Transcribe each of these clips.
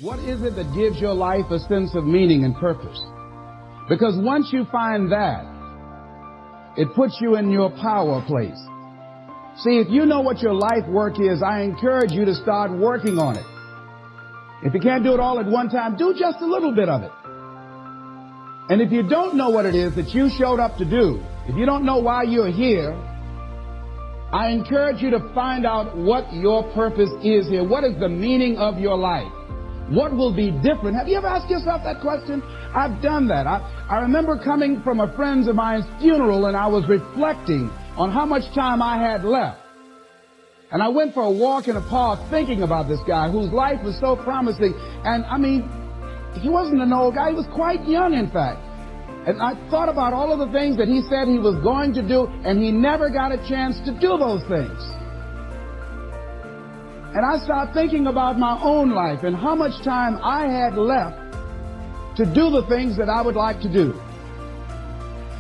What is it that gives your life a sense of meaning and purpose? Because once you find that, it puts you in your power place. See, if you know what your life work is, I encourage you to start working on it. If you can't do it all at one time, do just a little bit of it. And if you don't know what it is that you showed up to do, if you don't know why you're here, I encourage you to find out what your purpose is here. What is the meaning of your life? What will be different? Have you ever asked yourself that question? I've done that. I remember coming from a friend of mine's funeral, and I was reflecting on how much time I had left. And I went for a walk in a park thinking about this guy whose life was so promising. And I mean, he wasn't an old guy. He was quite young, in fact. And I thought about all of the things that he said he was going to do, and he never got a chance to do those things. And I started thinking about my own life and how much time I had left to do the things that I would like to do.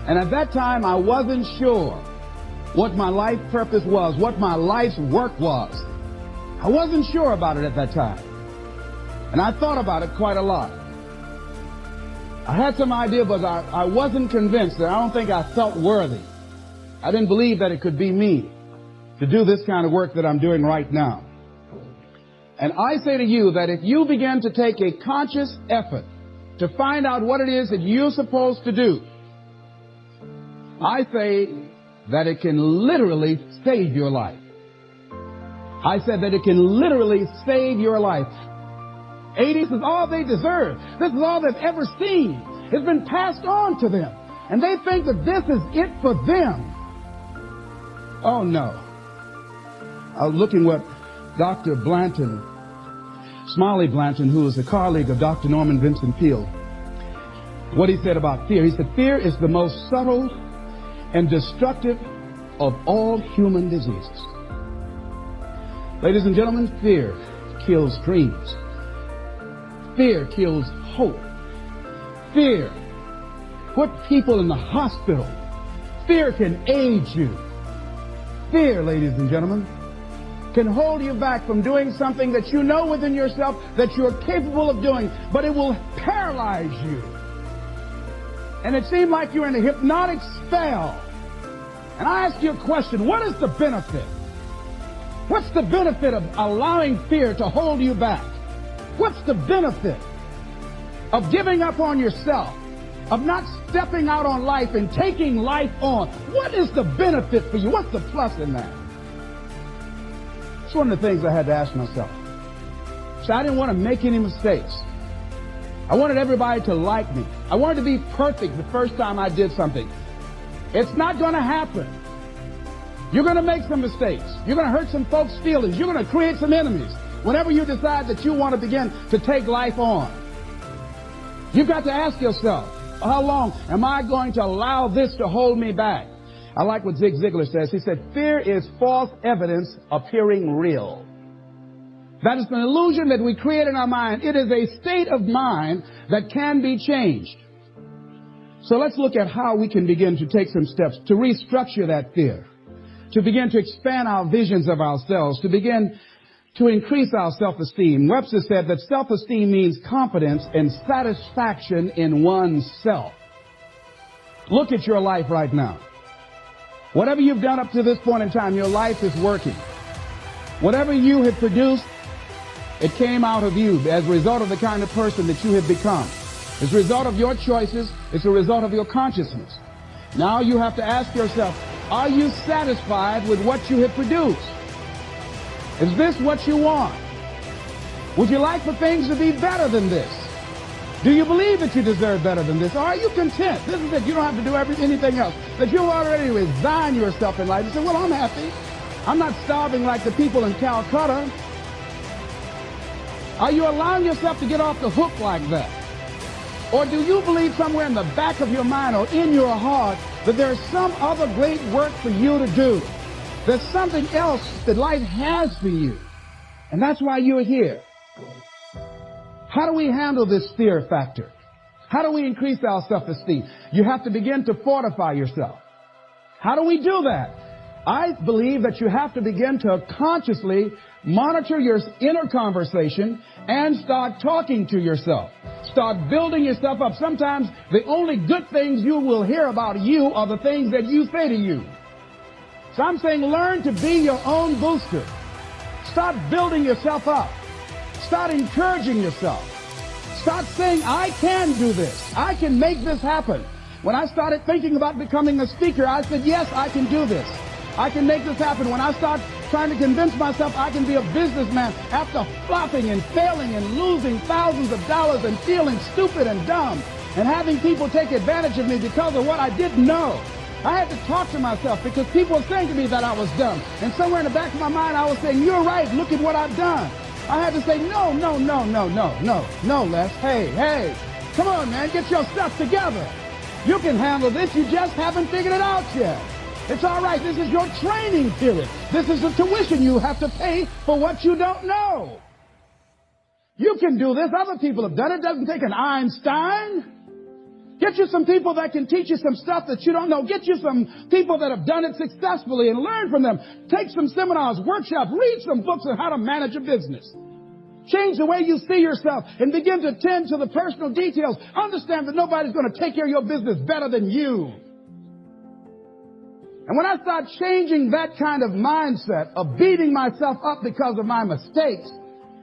And at that time, I wasn't sure what my life purpose was, what my life's work was. I wasn't sure about it at that time. And I thought about it quite a lot. I had some idea, but I wasn't convinced. And I don't think I felt worthy. I didn't believe that it could be me to do this kind of work that I'm doing right now. And I say to you that if you begin to take a conscious effort to find out what it is that you're supposed to do, I say that it can literally save your life. I said that it can literally save your life. 80s is all they deserve. This is all they've ever seen. It's been passed on to them. And they think that this is it for them. Oh, no. I was looking what Dr. Blanton, Smiley Blanton, who is a colleague of Dr. Norman Vincent Peale, what he said about fear. He said, fear is the most subtle and destructive of all human diseases. Ladies and gentlemen, fear kills dreams. Fear kills hope. Fear put people in the hospital. Fear can age you. Fear, ladies and gentlemen, can hold you back from doing something that you know within yourself that you're capable of doing, but it will paralyze you. And it seemed like you're in a hypnotic spell. And I ask you a question, what is the benefit? What's the benefit of allowing fear to hold you back? What's the benefit of giving up on yourself, of not stepping out on life and taking life on? What is the benefit for you? What's the plus in that? It's one of the things I had to ask myself. So I didn't want to make any mistakes. I wanted everybody to like me. I wanted to be perfect the first time I did something. It's not going to happen. You're going to make some mistakes. You're going to hurt some folks' feelings. You're going to create some enemies whenever you decide that you want to begin to take life on. You've got to ask yourself, how long am I going to allow this to hold me back? I like what Zig Ziglar says. He said, fear is false evidence appearing real. That is an illusion that we create in our mind. It is a state of mind that can be changed. So let's look at how we can begin to take some steps to restructure that fear, to begin to expand our visions of ourselves, to begin to increase our self-esteem. Webster said that self-esteem means confidence and satisfaction in oneself. Look at your life right now. Whatever you've done up to this point in time, your life is working. Whatever you have produced, it came out of you as a result of the kind of person that you have become. It's a result of your choices. It's a result of your consciousness. Now you have to ask yourself, are you satisfied with what you have produced? Is this what you want? Would you like for things to be better than this? Do you believe that you deserve better than this? Or are you content? This is it. You don't have to do anything else. That you'll already resign yourself in life and say, well, I'm happy. I'm not starving like the people in Calcutta. Are you allowing yourself to get off the hook like that? Or do you believe somewhere in the back of your mind or in your heart that there's some other great work for you to do? There's something else that life has for you. And that's why you're here. How do we handle this fear factor? How do we increase our self-esteem? You have to begin to fortify yourself. How do we do that? I believe that you have to begin to consciously Monitor your inner conversation and start talking to yourself. Start building yourself up. Sometimes the only good things you will hear about you are the things that you say to you. So I'm saying learn to be your own booster. Start building yourself up. Start encouraging yourself. Start saying, I can do this. I can make this happen. When I started thinking about becoming a speaker, I said, yes, I can do this. I can make this happen. When I start trying to convince myself I can be a businessman after flopping and failing and losing thousands of dollars and feeling stupid and dumb and having people take advantage of me because of what I didn't know. I had to talk to myself because people were saying to me that I was dumb. And somewhere in the back of my mind, I was saying, you're right. Look at what I've done. I had to say, no, Les. Hey, come on, man. Get your stuff together. You can handle this. You just haven't figured it out yet. It's all right. This is your training period. This is the tuition you have to pay for what you don't know. You can do this. Other people have done it. It doesn't take an Einstein. Get you some people that can teach you some stuff that you don't know. Get you some people that have done it successfully and learn from them. Take some seminars, workshops, read some books on how to manage a business. Change the way you see yourself and begin to tend to the personal details. Understand that nobody's going to take care of your business better than you. And when I start changing that kind of mindset of beating myself up because of my mistakes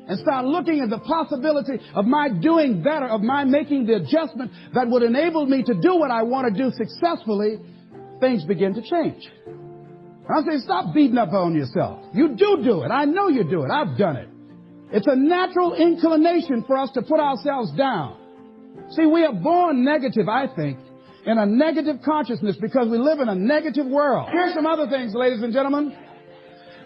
and start looking at the possibility of my doing better, of my making the adjustment that would enable me to do what I want to do successfully, things begin to change. And I say, stop beating up on yourself. You do it. I know you do it. I've done it. It's a natural inclination for us to put ourselves down. See, we are born negative, I think, in a negative consciousness because we live in a negative world. Here's some other things, ladies and gentlemen.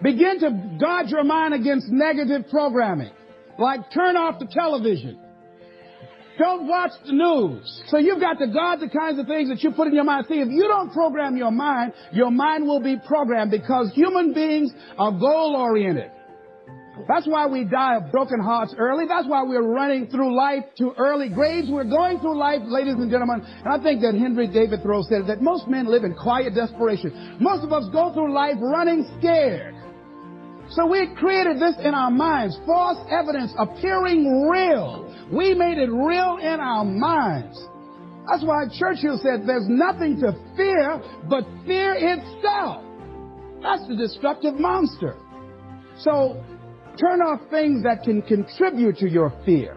Begin to guard your mind against negative programming, like turn off the television. Don't watch the news. So you've got to guard the kinds of things that you put in your mind. See, if you don't program your mind will be programmed because human beings are goal-oriented. That's why we die of broken hearts early. That's why we're running through life to early graves. We're going through life, ladies and gentlemen. And I think that Henry David Thoreau said that most men live in quiet desperation. Most of us go through life running scared. So we created this in our minds, false evidence appearing real. We made it real in our minds. That's why Churchill said there's nothing to fear but fear itself. That's the destructive monster. So turn off things that can contribute to your fear.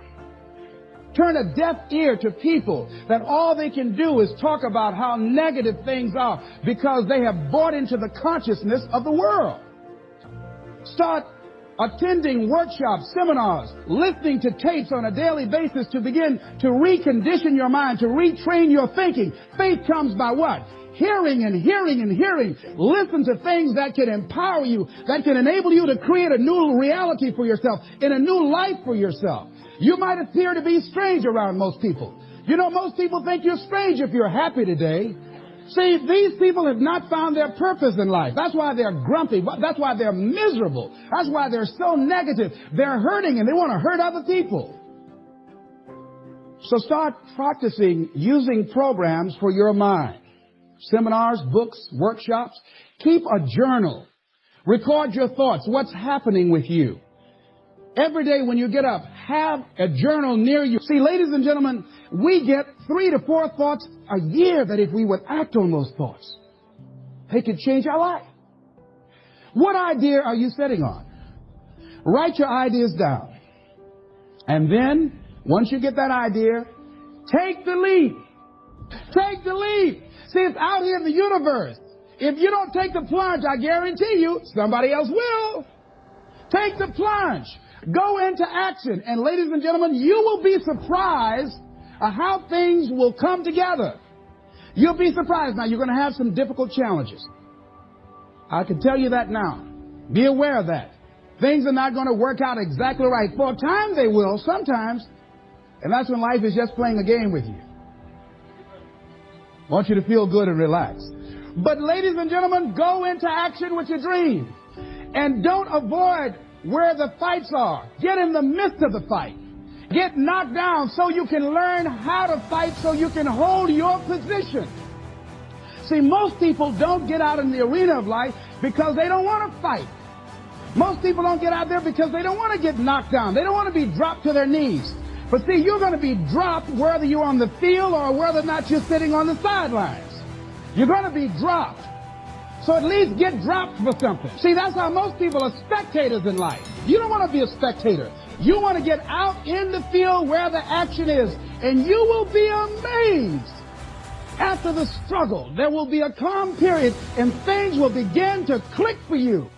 Turn a deaf ear to people that all they can do is talk about how negative things are because they have bought into the consciousness of the world. Start attending workshops, seminars, listening to tapes on a daily basis to begin to recondition your mind, to retrain your thinking. Faith comes by what? Hearing and hearing and hearing. Listen to things that can empower you, that can enable you to create a new reality for yourself, and a new life for yourself. You might appear to be strange around most people. You know, most people think you're strange if you're happy today. See, these people have not found their purpose in life. That's why they're grumpy. That's why they're miserable. That's why they're so negative. They're hurting and they want to hurt other people. So start practicing using programs for your mind. Seminars, books, workshops. Keep a journal. Record your thoughts. What's happening with you? Every day when you get up, have a journal near you. See, ladies and gentlemen, we get 3 to 4 thoughts a year that if we would act on those thoughts, they could change our life. What idea are you sitting on? Write your ideas down. And then, once you get that idea, take the leap. Take the leap. See, it's out here in the universe. If you don't take the plunge, I guarantee you, somebody else will. Take the plunge. Go into action. And ladies and gentlemen, you will be surprised at how things will come together. You'll be surprised. Now, you're going to have some difficult challenges. I can tell you that now. Be aware of that. Things are not going to work out exactly right. For a time they will, sometimes. And that's when life is just playing a game with you. I want you to feel good and relax. But ladies and gentlemen, go into action with your dream. And don't avoid where the fights are. Get in the midst of the fight. Get knocked down so you can learn how to fight, so you can hold your position. See, most people don't get out in the arena of life because they don't want to fight. Most people don't get out there because they don't want to get knocked down. They don't want to be dropped to their knees. But see, you're going to be dropped whether you're on the field or whether or not you're sitting on the sidelines. You're going to be dropped. So at least get dropped for something. See, that's how most people are spectators in life. You don't want to be a spectator. You want to get out in the field where the action is, and you will be amazed. After the struggle, there will be a calm period, and things will begin to click for you.